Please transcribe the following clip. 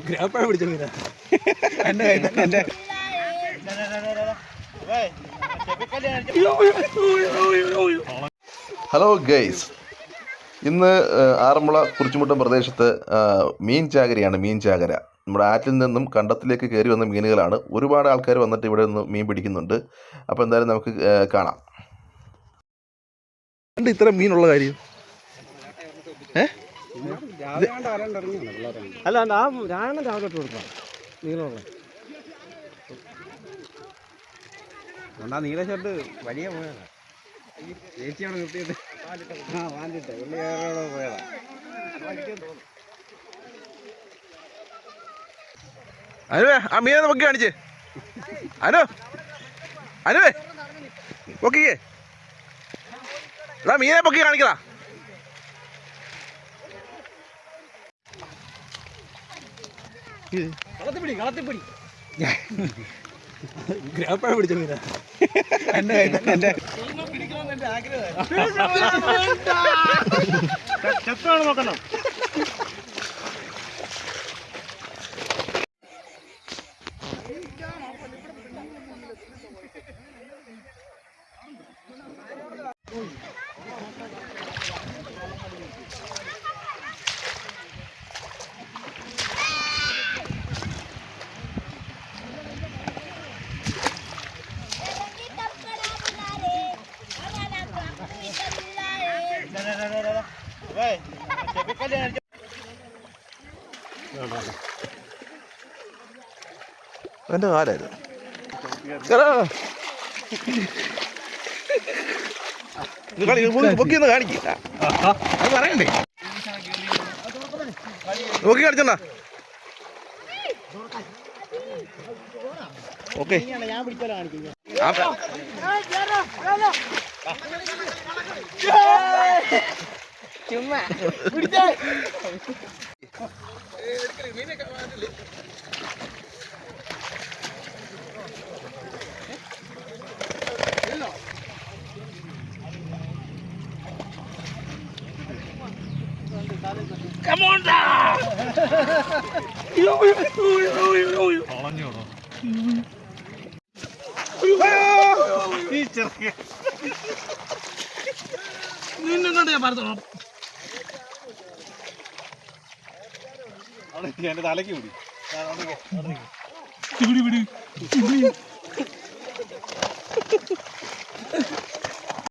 ഗ്രാപ്പഴ പിടിച്ച Meena hello guys, ഇന്ന് ആറന്മുള കുറിച്ചുമുട്ടം പ്രദേശത്ത് മീൻ ചാകരയാണ്. മീൻ ചാകര നമ്മുടെ ആറ്റിൽ നിന്നും കണ്ടത്തിലേക്ക് കയറി വന്ന മീനുകളാണ്. ഒരുപാട് ആൾക്കാർ വന്നിട്ട് ഇവിടെ നിന്ന് മീൻ പിടിക്കുന്നുണ്ട്. അപ്പോൾ എന്തായാലും നമുക്ക് കാണാം. ഇത്ര മീനുള്ള കാര്യം അല്ല ആ രാവണ രാവിലെ ഇട്ട് കൊടുക്കാം. നീളമുള്ള നീല ഷർട്ട് വലിയ പോയതാ. ചേച്ചി അവിടെ നിർത്തിയിട്ട് വാണ്ടിട്ട് ഉള്ളിയോടെ പോയതാ. അനുവേ ആ മീനെ പൊക്കി കാണിച്ചേ. അനുവേ പൊക്കിക്കേ. എടാ മീനെ പൊക്കി കാണിക്കടാ. കളത്തിപ്പിടി ഗ്രാപ്പഴ പിടിച്ച മീന ചെത്താണ് നോക്കണം. എൻ്റെ കാലായിരുന്നു. പൊക്കിയൊന്ന് കാണിക്ക. അത് പറയണ്ടേ? പൊക്കി കാണിച്ചോണ്ടാ. ഓക്കെ ഞാൻ പിടിച്ചാലോ കാണിക്കും. ചുമ്മാ പിടിച്ചേ. Come on down! കളഞ്ഞോടോ നിന്നുകൊണ്ട് ഞാൻ പറഞ്ഞോളാം. എന്റെ തലയ്ക്ക് പിടി പിടി പിടി